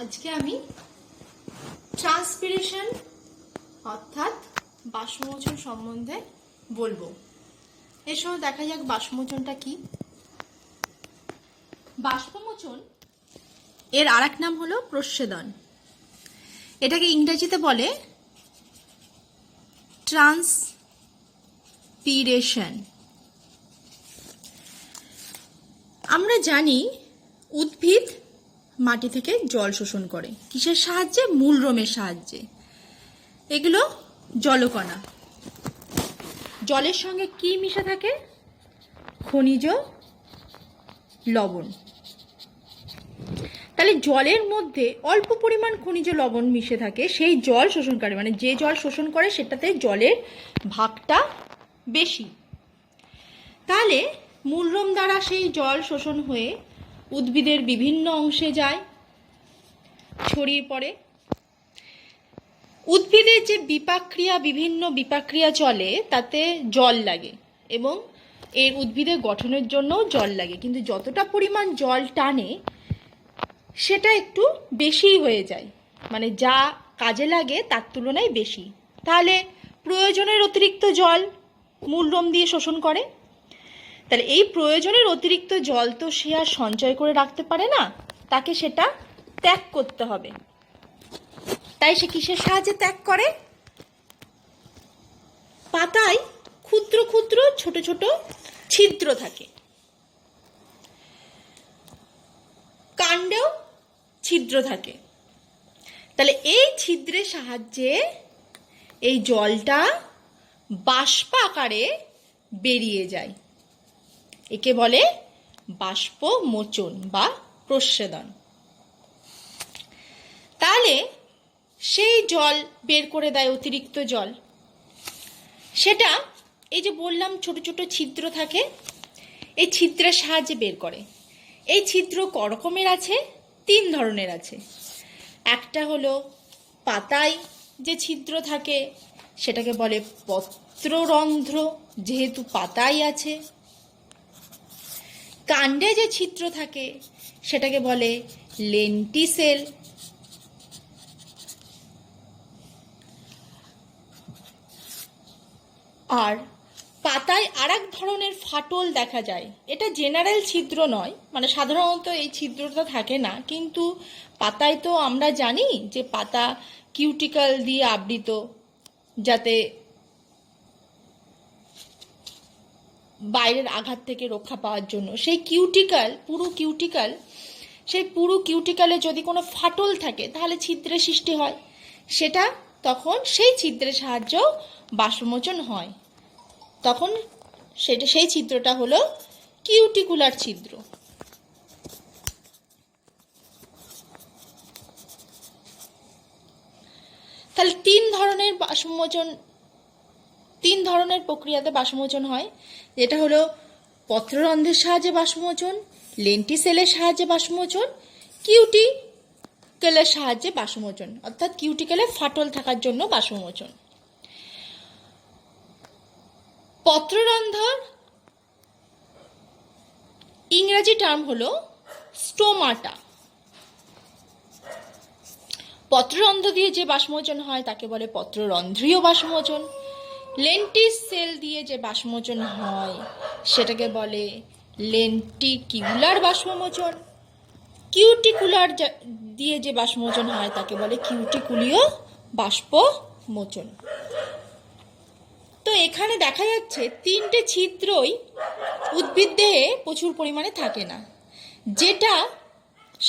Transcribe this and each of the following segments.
আজকে আমি ট্রান্সপিরেশন অর্থাৎ বাষ্পমোচন সম্বন্ধে বলবো। এর সময় দেখা যাক বাষ্পমোচনটা কি। বাষ্পমোচন এর আরেক নাম হলো প্রস্বেদন। এটাকে ইংরেজিতে বলে ট্রান্সপিরেশন। আমরা জানি উদ্ভিদ মাটি থেকে জল শোষণ করে কিসের সাহায্যে? মূলরোমের সাহায্যে। এগুলো জলকণা। জলের সঙ্গে কি মিশে থাকে? খনিজ লবণ। তাহলে জলের মধ্যে অল্প পরিমাণ খনিজ লবণ মিশে থাকে, সেই জল শোষণ করে, মানে যে জল শোষণ করে সেটাতে জলের ভাগটা বেশি। তাহলে মূলরোম দ্বারা সেই জল শোষণ হয়ে উদ্ভিদের বিভিন্ন অংশে যায়, ছড়িয়ে পড়ে। উদ্ভিদের যে বিভিন্ন বিপাকক্রিয়া চলে তাতে জল লাগে এবং এর উদ্ভিদের গঠনের জন্য জল লাগে, কিন্তু যতটা পরিমাণ জল টানে সেটা একটু বেশি হয়ে যায়, মানে যা কাজে লাগে তার তুলনায় বেশি। তাহলে প্রয়োজনের অতিরিক্ত জল মূলরোম দিয়ে শোষণ করে। তাহলে এই প্রয়োজনের অতিরিক্ত জল তো সে আর সঞ্চয় করে রাখতে পারে না, তাকে সেটা ত্যাগ করতে হবে। তাই সে কিসের সাহায্যে ত্যাগ করে? পাতায় ক্ষুদ্র ক্ষুদ্র ছোট ছোট ছিদ্র থাকে, কাণ্ডেও ছিদ্র থাকে। তাহলে এই ছিদ্রের সাহায্যে এই জলটা বাষ্প আকারে বেরিয়ে যায়। একে বলে বাষ্পমোচন বা প্রস্বেদন। তাহলে সেই জল বের করে দেয়, অতিরিক্ত জল, সেটা এই যে বললাম ছোট ছোট ছিদ্র থাকে, এই ছিদ্রের সাহায্যে বের করে। এই ছিদ্র করকমের আছে? 3 ধরনের আছে। একটা হলো পাতায় যে ছিদ্র থাকে সেটাকে বলে পত্ররন্ধ্র, যেহেতু পাতায় আছে। কাণ্ডে যে ছিদ্র থাকে সেটাকে বলে লেন্টিসেল। আর পাতায় আরেক ধরনের ফাটল দেখা যায়। এটা জেনারেল ছিদ্র নয়, মানে সাধারণত এই ছিদ্রটা থাকে না, কিন্তু পাতায় তো আমরা জানি যে পাতা কিউটিকল দিয়ে আবৃত, যাতে বাইরের আঘাত থেকে রক্ষা পাওয়ার জন্য। সেই পুরো কিউটিকালে যদি কোনো ফাটল থাকে তাহলে ছিদ্রের সৃষ্টি হয়, সেটা তখন সেই ছিদ্রের সাহায্য বাষ্পমোচন হয়। তখন সেই ছিদ্রটা হলো কিউটিকুলার ছিদ্র। তাহলে 3 ধরনের প্রক্রিয়াতে বাষ্পমোচন হয়, যেটা হলো পত্ররন্ধ্রের সাহায্যে বাষ্পমোচন, লেন্টিসেলের সাহায্যে বাষ্পমোচন, কিউটিকেলের সাহায্যে বাষ্পমোচন, অর্থাৎ কিউটিকেলে ফাটল থাকার জন্য বাষ্পমোচন। পত্ররন্ধ্র ইংরেজি টার্ম হলো স্টোমাটা। পত্ররন্ধ্র দিয়ে যে বাষ্পমোচন হয় তাকে বলে পত্ররন্ধ্রীয় বাষ্পমোচন। লেন্টিসেল দিয়ে যে বাষ্পমোচন হয় সেটাকে বলে লেন্টিকিউলার বাষ্পমোচন। কিউটিকুলার দিয়ে যে বাষ্পমোচন হয় তাকে বলে কিউটিকুলীয় বাষ্পমোচন। তো এখানে দেখা যাচ্ছে 3টে ছিদ্রই উদ্ভিদ দেহে প্রচুর পরিমাণে থাকে না। যেটা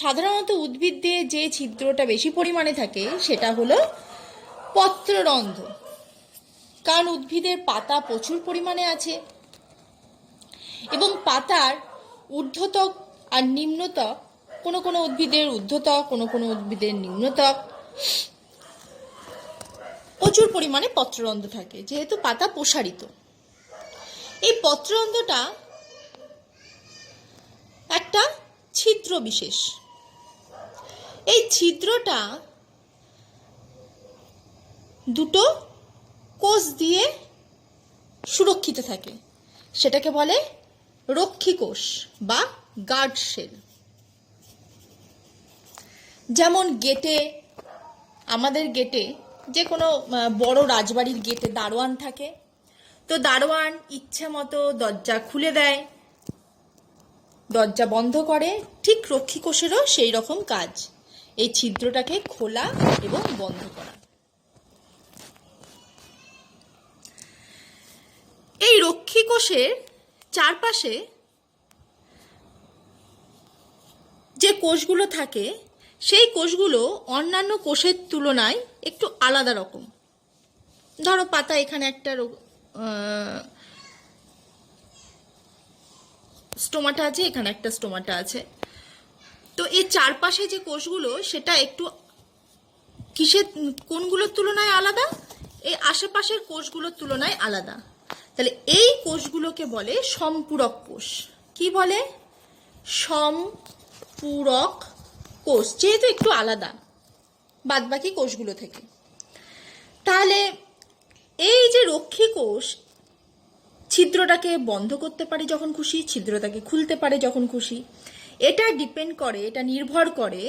সাধারণত উদ্ভিদ দেহে যে ছিদ্রটা বেশি পরিমাণে থাকে সেটা হলো পত্ররন্ধ্র, কারণ উদ্ভিদের পাতা প্রচুর পরিমাণে আছে এবং পাতার ঊর্ধ্বত্বক আর নিম্নত্বক, কোনো কোনো উদ্ভিদের ঊর্ধ্বত্বক, কোনো কোনো উদ্ভিদের নিম্নত্বক, প্রচুর পরিমাণে পত্ররন্ধ্র থাকে যেহেতু পাতা প্রসারিত। এই পত্ররন্ধ্রটা একটা ছিদ্র বিশেষ। এই ছিদ্রটা দুটো কোষ দিয়ে সুরক্ষিত থাকে, সেটাকে বলে রক্ষী কোষ বা গার্ড সেল। যেমন গেটে, আমাদের গেটে যে কোনো বড় রাজবাড়ির গেটে দারোয়ান থাকে, তো দারোয়ান ইচ্ছে মতো দরজা খুলে দেয়, দরজা বন্ধ করে, ঠিক রক্ষীকোষেরও সেই রকম কাজ, এই ছিদ্রটাকে খোলা এবং বন্ধ করা। এই রক্ষীকোষের চারপাশে যে কোষগুলো থাকে সেই কোষগুলো অন্যান্য কোষের তুলনায় একটু আলাদা রকম। ধরো পাতা, এখানে একটা স্টোমাটা আছে, এখানে একটা স্টোমাটা আছে, তো এই চারপাশে যে কোষগুলো সেটা একটু কিসের, কোনগুলোর তুলনায় আলাদা? এই আশেপাশের কোষগুলোর তুলনায় আলাদা। তাহলে এই কোষগুলোকে বলে সম্পূরক কোষ। কি বলে? সম্পূরক কোষ, যেহেতু একটু আলাদা বাদবাকি কোষগুলো থেকে। তাহলে এই যে রক্ষী কোষ ছিদ্রটাকে বন্ধ করতে পারে যখন খুশি, ছিদ্রটাকে খুলতে পারে যখন খুশি, এটা ডিপেন্ড করে, এটা নির্ভর করে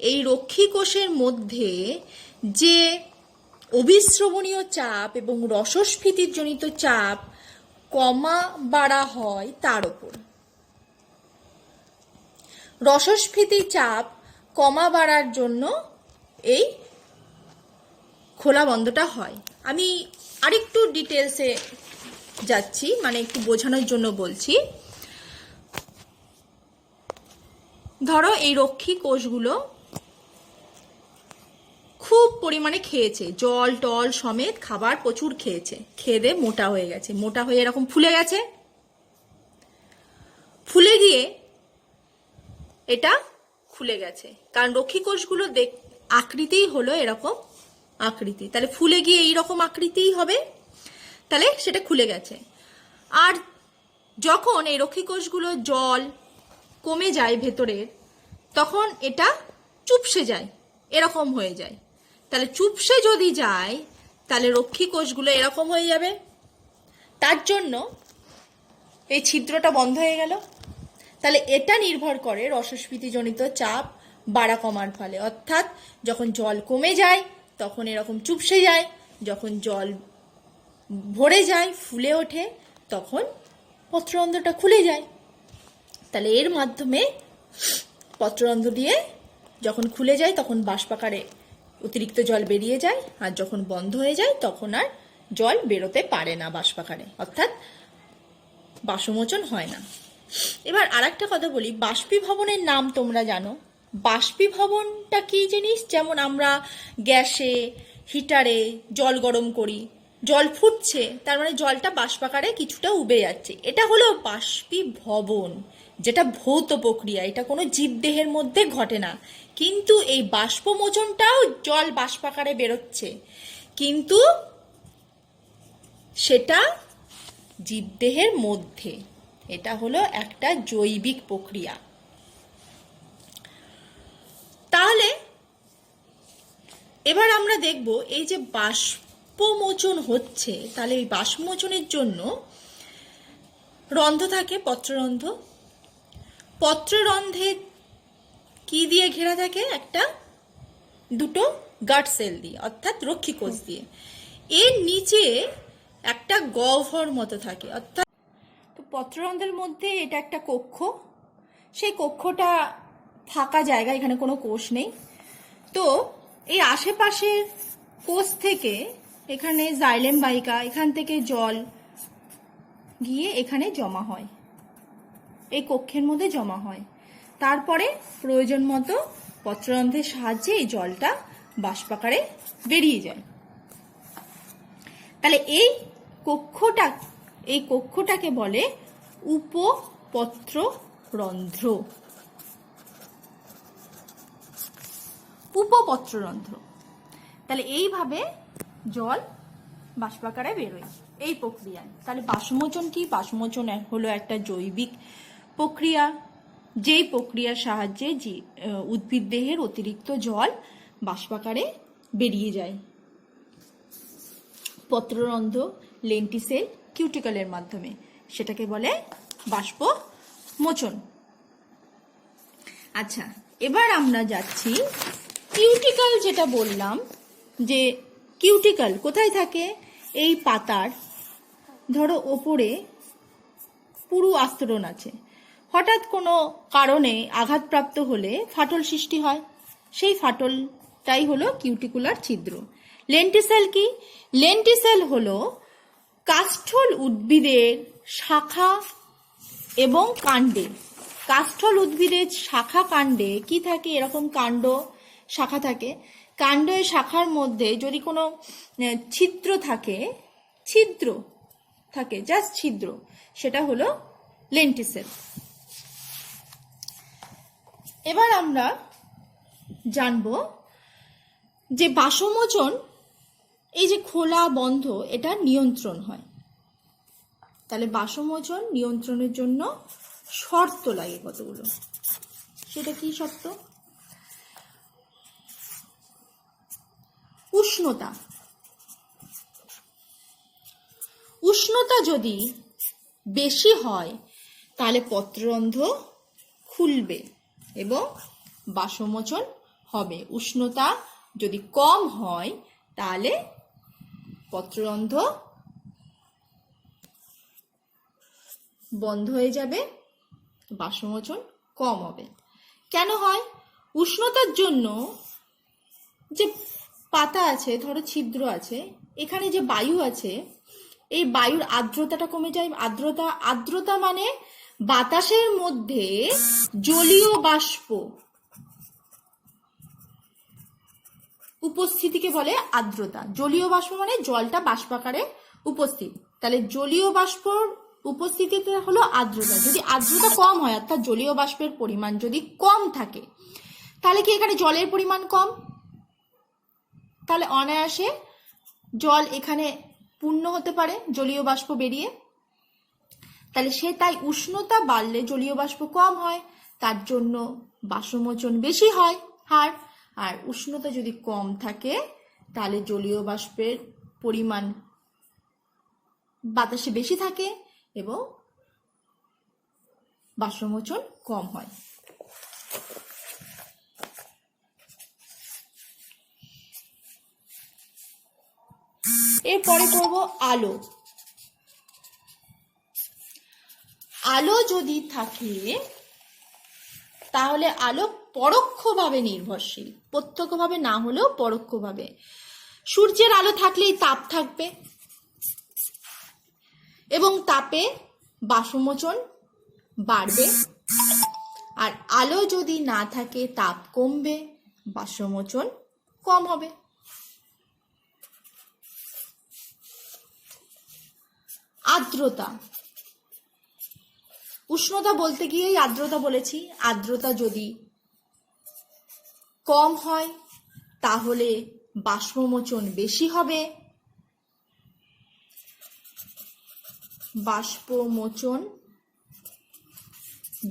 এই রক্ষী কোষের মধ্যে যে অভিস্রবণীয় চাপ এবং রসস্ফীতির জনিত চাপ কমা বাড়া হয় তার উপর। রসস্ফীতি চাপ কমা বাড়ার জন্য এই খোলা বন্ধটা হয়। আমি আরেকটু ডিটেলসে যাচ্ছি, মানে একটু বোঝানোর জন্য বলছি। ধরো এই রক্ষী কোষগুলো খুব পরিমাণে খেয়েছে, জল টল সমেত খাবার প্রচুর খেয়েছে, খেয়ে দিয়ে মোটা হয়ে গেছে, মোটা হয়ে এরকম ফুলে গেছে, ফুলে গিয়ে এটা খুলে গেছে, কারণ রক্ষী কোষগুলো আকৃতিই হলো এরকম আকৃতি, তাহলে ফুলে গিয়ে এইরকম আকৃতিই হবে, তাহলে সেটা খুলে গেছে। আর যখন এই রক্ষী কোষগুলো জল কমে যায় ভেতরের, তখন এটা চুপসে যায়, এরকম হয়ে যায়। তাহলে চুপসে যদি যায় তাহলে রক্ষী কোষগুলো এরকম হয়ে যাবে, তার জন্য এই ছিদ্রটা বন্ধ হয়ে গেল। তাহলে এটা নির্ভর করে রসস্ফীতিজনিত চাপ বাড়া কমার ফলে, অর্থাৎ যখন জল কমে যায় তখন এরকম চুপসে যায়, যখন জল ভরে যায় ফুলে ওঠে তখন পত্ররন্ধ্রটা খুলে যায়। তাহলে এর মাধ্যমে পত্ররন্ধ্র দিয়ে যখন খুলে যায় তখন বাষ্পাকারে অতিরিক্ত জল বেরিয়ে যায়, আর যখন বন্ধ হয়ে যায় তখন আর জল বেরোতে পারে না বাষ্পাকারে, অর্থাৎ বাষ্পমোচন হয় না। এবার আরেকটা কথা বলি, বাষ্পীভবনের নাম তোমরা জানো। বাষ্পীভবনটা কি জিনিস? যেমন আমরা গ্যাসে, হিটারে জল গরম করি, জল ফুটছে, তার মানে জলটা বাষ্পাকারে কিছুটা উবে যাচ্ছে, এটা হলো বাষ্পীভবন, যেটা ভৌত প্রক্রিয়া, এটা কোনো জীবদেহের মধ্যে ঘটে না। কিন্তু এই বাষ্পমোচনটাও জল বাষ্পাকারে বেরোচ্ছে, কিন্তু সেটা জীবদেহের মধ্যে, এটা হলো একটা জৈবিক প্রক্রিয়া। তাহলে এবার আমরা দেখব এই যে বাষ্পমোচন হচ্ছে, তাহলে এই বাষ্পমোচনের জন্য রন্ধ্র থাকে, পত্ররন্ধ্র। পত্ররন্ধ্রে কি দিয়ে ঘেরা থাকে? একটা দুটো গার্ড সেল দিয়ে, অর্থাৎ রক্ষী কোষ দিয়ে। এর নিচে একটা গহ্বর মতো থাকে, অর্থাৎ তো পত্ররন্ধ্রের মধ্যে এটা একটা কক্ষ, সেই কক্ষটা ফাঁকা জায়গা, এখানে কোনো কোষ নেই। তো এই আশেপাশের কোষ থেকে এখানে জাইলেম বাহিকা, এখান থেকে জল গিয়ে এখানে জমা হয়, এই কক্ষের মধ্যে জমা হয়, তারপরে প্রয়োজন মতো পত্ররন্ধ্রের সাহায্যে এই জলটা বাষ্পাকারে বেরিয়ে যায়। তাহলে এই কক্ষটাকে বলে উপপত্ররন্ধ্র। উপপত্ররন্ধ্র। তাহলে এইভাবে জল বাষ্পাকারে বেরোয় এই প্রক্রিয়ায়। তাহলে বাষ্পমোচন কি? বাষ্পমোচন হলো একটা জৈবিক প্রক্রিয়া, যেই প্রক্রিয়ার সাহায্যে উদ্ভিদ দেহের অতিরিক্ত জল বাষ্পাকারে বেরিয়ে যায় পত্ররন্ধ্র, লেন্টিসেল, কিউটিকলের মাধ্যমে, সেটাকে বলে বাষ্পমোচন। আচ্ছা, এবার আমরা যাচ্ছি কিউটিকল যেটা বললাম, যে কিউটিকল কোথায় থাকে? এই পাতার ধরো ওপরে পুরু আস্তরণ আছে, হঠাৎ কোনো কারণে আঘাতপ্রাপ্ত হলে ফাটল সৃষ্টি হয়, সেই ফাটলটাই হলো কিউটিকুলার ছিদ্র। লেন্টিসেল কি? লেন্টিসেল হলো কাষ্ঠল উদ্ভিদের শাখা এবং কাণ্ডে, কাষ্ঠল উদ্ভিদের শাখা কাণ্ডে কি থাকে? এরকম কাণ্ড শাখা থাকে। কাণ্ড শাখার মধ্যে যদি কোনো ছিদ্র থাকে, ছিদ্র থাকে, জাস্ট ছিদ্র, সেটা হলো লেন্টিসেল। এবার আমরা জানবো যে বাষ্পমোচন, এই যে খোলা বন্ধ, এটা নিয়ন্ত্রণ হয়। তাহলে বাষ্পমোচন নিয়ন্ত্রণের জন্য শর্ত লাগে কতগুলো, সেটা কি শর্ত? উষ্ণতা, উষ্ণতা যদি বেশি হয় তাহলে পত্ররন্ধ্র খুলবে এবং বাষ্পমোচন হবে। উষ্ণতা যদি কম হয় তাহলে পত্ররন্ধ্র বন্ধ হয়ে যাবে, বাষ্পমোচন কম হবে। কেন হয়? উষ্ণতার জন্য যে পাতা আছে, ধরো ছিদ্র আছে, এখানে যে বায়ু আছে, এই বায়ুর আর্দ্রতাটা কমে যায়। আর্দ্রতা, আর্দ্রতা মানে বাতাসের মধ্যে জলীয় বাষ্প উপস্থিতিকে বলে আর্দ্রতা। জলীয় বাষ্প মানে জলটা বাষ্পাকারে উপস্থিত, তাহলে জলীয় বাষ্পর উপস্থিতিতে হলো আর্দ্রতা। যদি আর্দ্রতা কম হয়, অর্থাৎ জলীয় বাষ্পের পরিমাণ যদি কম থাকে, তাহলে কি এখানে জলের পরিমাণ কম, তাহলে অনায়াসে জল এখানে পূর্ণ হতে পারে জলীয় বাষ্প বেরিয়ে। তাহলে তাই উষ্ণতা বাড়লে জলীয় বাষ্প কম হয়, তার জন্য বাষ্পমোচন বেশি হয়। আর উষ্ণতা যদি কম থাকে তাহলে জলীয় বাষ্পের পরিমাণ বাতাসে বেশি থাকে এবং বাষ্পমোচন কম হয়। এরপরে করব আলো। আলো যদি থাকে তাহলে আলো পরোক্ষভাবে নির্ভরশীল, প্রত্যক্ষভাবে না হলেও পরোক্ষভাবে। সূর্যের আলো থাকলেই তাপ থাকবে এবং তাপে বাষ্পমোচন বাড়বে, আর আলো যদি না থাকে তাপ কমবে, বাষ্পমোচন কম হবে। আর্দ্রতা, উষ্ণতা বলতে গিয়েই আর্দ্রতা বলেছি। আর্দ্রতা যদি কম হয় তাহলে বাষ্পমোচন বেশি হবে, বাষ্পমোচন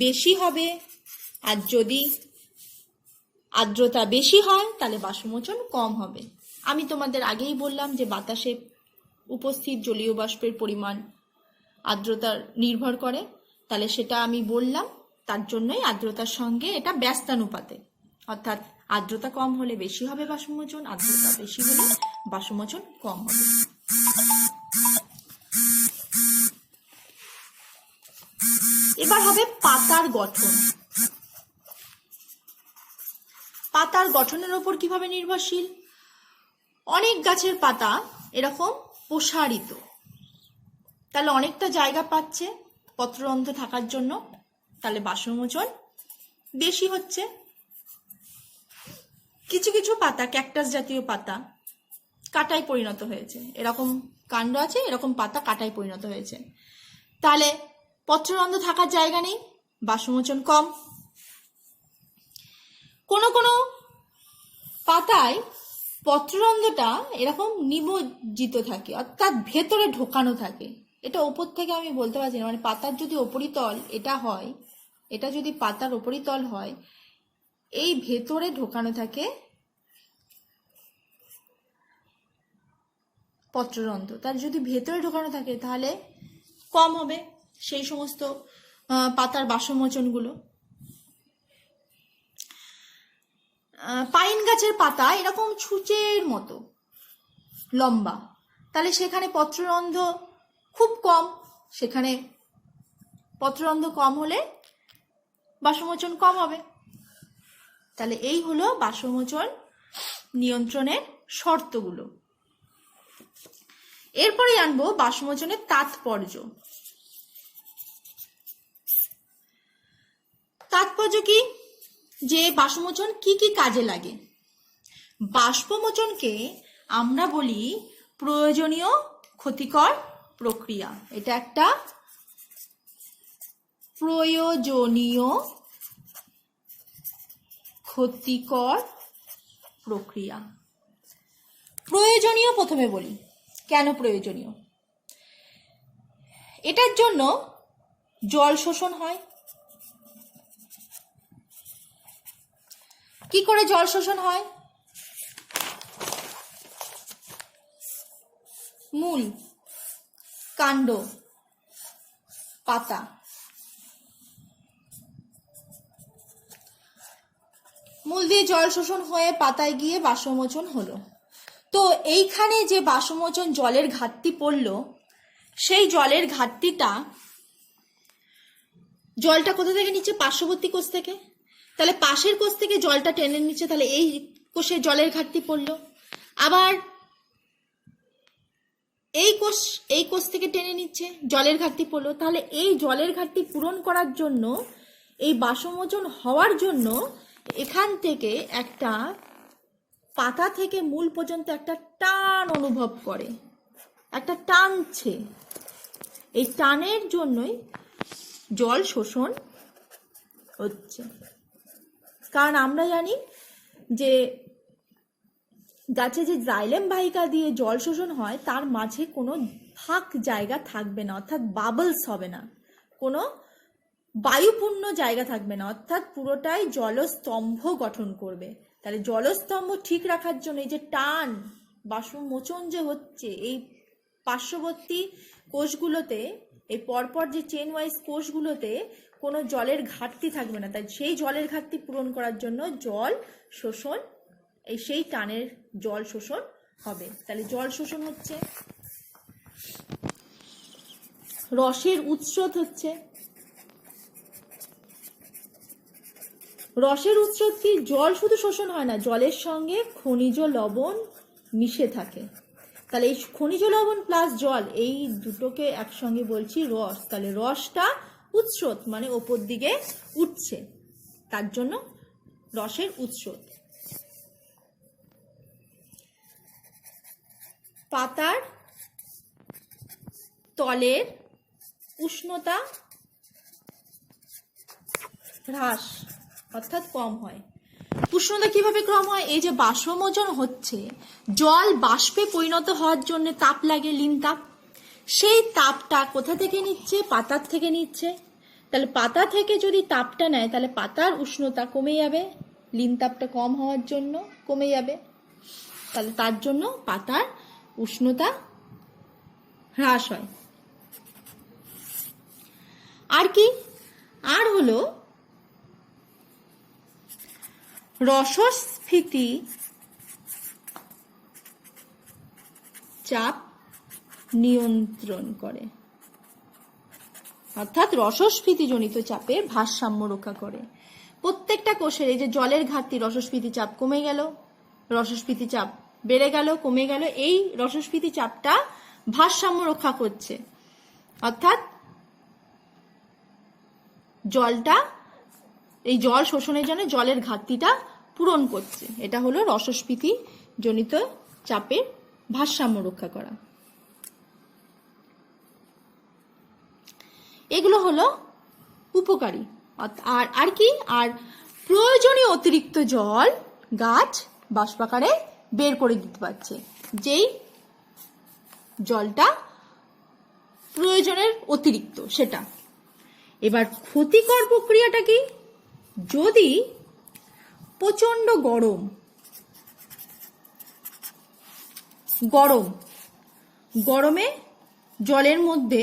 বেশি হবে। আর যদি আর্দ্রতা বেশি হয় তাহলে বাষ্পমোচন কম হবে। আমি তোমাদের আগেই বললাম যে বাতাসে উপস্থিত জলীয় বাষ্পের পরিমাণ আর্দ্রতার নির্ভর করে, তাহলে সেটা আমি বললাম। তার জন্যই আর্দ্রতার সঙ্গে এটা ব্যস্তানুপাতে, অর্থাৎ আর্দ্রতা কম হলে বেশি হবে বাষ্পমোচন, আর্দ্রতা বেশি হলে বাষ্পমোচন কম হবে। এবার হবে পাতার গঠন। পাতার গঠনের উপর কিভাবে নির্ভরশীল? অনেক গাছের পাতা এরকম প্রসারিত, তাহলে অনেকটা জায়গা পাচ্ছে পত্ররন্ধ্র থাকার জন্য, তাহলে বাষ্পমোচন বেশি হচ্ছে। কিছু কিছু পাতা, ক্যাকটাস জাতীয় পাতা কাঁটায় পরিণত হয়েছে, এরকম কাণ্ড আছে, এরকম পাতা কাঁটায় পরিণত হয়েছে, তাহলে পত্ররন্ধ্র থাকার জায়গা নেই, বাষ্পমোচন কম। কোনো কোনো পাতায় পত্ররন্ধ্রটা এরকম নিমজ্জিত থাকে, অর্থাৎ ভেতরে ঢোকানো থাকে। এটা ওপর থেকে আমি বলতে পারছি না, মানে পাতার যদি ওপরিতল এটা হয়, এটা যদি পাতার ওপরিতল হয়, এই ভেতরে ঢোকানো থাকে পত্ররন্ধ্র। তার যদি ভেতরে ঢোকানো থাকে তাহলে কম হবে সেই সমস্ত পাতার বাষ্পমোচনগুলো। পাইন গাছের পাতা এরকম ছুঁচের মতো লম্বা, তাহলে সেখানে পত্ররন্ধ্র খুব কম, সেখানে পত্ররন্ধ্র কম হলে বাষ্পমোচন কম হবে। তাহলে এই হলো বাষ্পমোচন নিয়ন্ত্রণের শর্তগুলো। এরপরে জানবো বাষ্পমোচনের তাৎপর্য। তাৎপর্য কি, যে বাষ্পমোচন কি কি কাজে লাগে। বাষ্পমোচনকে আমরা বলি প্রয়োজনীয় ক্ষতিকর প্রক্রিয়া। এটা একটা প্রয়োজনীয় ক্ষতিকর প্রক্রিয়া। প্রয়োজনীয় প্রথমে বলি, কেন প্রয়োজনীয়। এটার জন্য জল শোষণ হয়। কি করে জল শোষণ হয়? মূল, কাণ্ড, পাতা। মূল দিয়ে জল শোষণ হয়ে পাতায় গিয়ে বাষ্পমোচন হলো। তো এইখানে যে বাষ্পমোচন জলের ঘাটতি পড়লো, সেই জলের ঘাটতিটা, জলটা কোথা থেকে নিচ্ছে? পার্শ্ববর্তী কোষ থেকে। তাহলে পাশের কোষ থেকে জলটা টেনে নিচ্ছে, তাহলে এই কোষে জলের ঘাটতি পড়লো। আবার এই কোষ থেকে টেনে নিচ্ছে, জলের ঘাটতি পড়লো। তাহলে এই জলের ঘাটতি পূরণ করার জন্য, এই বাষ্পমোচন হওয়ার জন্য এখান থেকে একটা পাতা থেকে মূল পর্যন্ত একটা টান অনুভব করে, একটা টানছে। এই টানের জন্যই জল শোষণ হচ্ছে। কারণ আমরা জানি যে গাছে যে জাইলেম বাহিকা দিয়ে জল শোষণ হয়, তার মাঝে কোনো ফাঁক জায়গা থাকবে না, অর্থাৎ বাবলস হবে না, কোনো বায়ুপূর্ণ জায়গা থাকবে না, অর্থাৎ পুরোটাই জলস্তম্ভ গঠন করবে। তাহলে জলস্তম্ভ ঠিক রাখার জন্য এই যে টান, বাষ্পমোচন যে হচ্ছে, এই পার্শ্ববর্তী কোষগুলোতে, এই পরপর যে চেন ওয়াইজ কোষগুলোতে কোনো জলের ঘাটতি থাকবে না। তাই সেই জলের ঘাটতি পূরণ করার জন্য জল শোষণ, সেই টানের জল শোষণ হবে। তাহলে জল শোষণ হচ্ছে। রসের উৎসত হচ্ছে। রসের উৎসত কি? জল শুধু শোষণ হয় না, জলের সঙ্গে খনিজ লবণ মিশে থাকে। তাহলে এই খনিজ লবণ প্লাস জল, এই দুটোকে একসঙ্গে বলছি রস। তাহলে রসটা উৎসত মানে ওপর দিকে উঠছে, তার জন্য রসের উৎসত। পাতার তলের উষ্ণতা হ্রাস অর্থাৎ কম হয়। উষ্ণতা কিভাবে কম হয়? এই যে বাষ্পমোচন হচ্ছে, জল বাষ্পে পরিণত হওয়ার জন্য তাপ লাগে, লিন তাপ। সেই তাপটা কোথা থেকে নিচ্ছে? পাতার থেকে নিচ্ছে। তাহলে পাতা থেকে যদি তাপটা নেয়, তাহলে পাতার উষ্ণতা কমে যাবে, লিন তাপটা কম হওয়ার জন্য কমে যাবে। তাহলে তার জন্য পাতার উষ্ণতা হ্রাস হয়। আর কি? আর হলো রসস্ফীতি চাপ নিয়ন্ত্রণ করে, অর্থাৎ রসস্ফীতিজনিত চাপের ভারসাম্য রক্ষা করে। প্রত্যেকটা কোষের এই যে জলের ঘাটতি, রসস্ফীতি চাপ কমে গেল, রসস্ফীতি চাপ বেড়ে গেল, কমে গেল, এই রসস্ফীতি চাপটা ভারসাম্য রক্ষা করছে, অর্থাৎ জলটা, এই জল শোষণের জন্য জলের ঘাটতিটা পূরণ করছে। এটা হলো রসস্ফীতি জনিত চাপের ভারসাম্য রক্ষা করা। এগুলো হলো উপকারী। আর কি? আর প্রয়োজনীয় অতিরিক্ত জল গাছ বাষ্পাকারে বের করে দিতে পারছে, যেই জলটা প্রয়োজনের অতিরিক্ত সেটা। এবার ক্ষতিকর প্রক্রিয়াটা কি? যদি প্রচন্ড গরমে জলের মধ্যে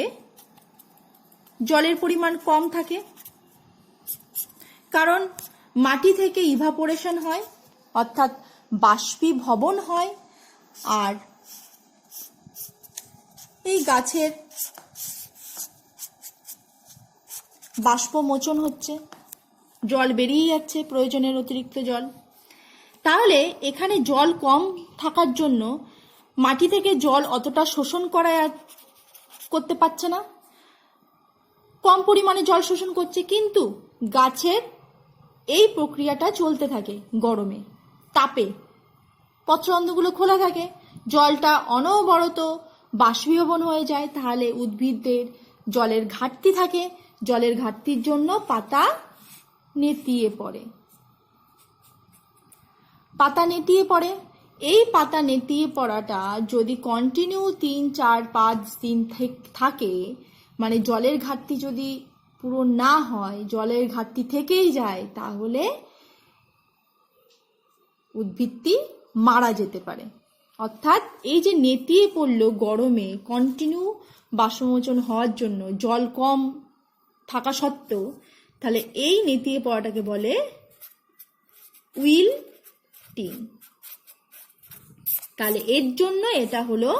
জলের পরিমাণ কম থাকে, কারণ মাটি থেকে ইভাপোরেশন হয়, অর্থাৎ বাষ্পীভবন হয়। আর এই গাছের বাষ্পমোচন হচ্ছে, জল বেরিয়ে যাচ্ছে, প্রয়োজনের অতিরিক্ত জল। তাহলে এখানে জল কম থাকার জন্য মাটি থেকে জল অতটা শোষণ করতে পারছে না, কম পরিমাণে জল শোষণ করছে। কিন্তু গাছের এই প্রক্রিয়াটা চলতে থাকে গরমে, তাপে পত্ররন্ধ্রগুলো খোলা থাকে, জলটা অনবরত বাষ্পীভবন হয়ে যায়। তাহলে উদ্ভিদদের জলের ঘাটতি থাকে, জলের ঘাটতির জন্য পাতা নেতিয়ে পড়ে। এই পাতা নেতিয়ে পড়াটা যদি কন্টিনিউ 3-4-5 দিন থাকে, মানে জলের ঘাটতি যদি পুরো না হয়, জলের ঘাটতি থেকেই যায়, তাহলে উদ্ভিদটি মারা যেতে পারে। অর্থাৎ এই যে নেতিয়ে পড়লো গরমে কন্টিনিউ বাষ্পমোচন হওয়ার জন্য জল কম থাকা সত্ত্বেও, তাহলে এই নেতিয়ে পড়াটাকে বলে উইল্টিং। তাহলে এর জন্য এটা হলো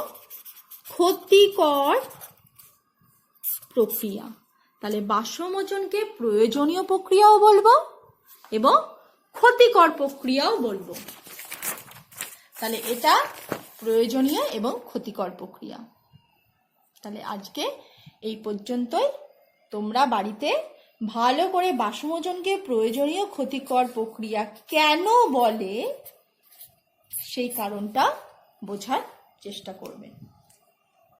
ক্ষতিকর প্রক্রিয়া। তাহলে বাষ্পমোচনকে প্রয়োজনীয় প্রক্রিয়াও বলবো এবং ক্ষতিকর প্রক্রিয়াও বলবো। তাহলে এটা প্রয়োজনীয় এবং ক্ষতিকর প্রক্রিয়া। তাহলে আজকে এই পর্যন্তই। তোমরা বাড়িতে ভালো করে বাষ্পমোচনকে প্রয়োজনীয় ক্ষতিকর প্রক্রিয়া কেন বলে সেই কারণটা বোঝার চেষ্টা করবে।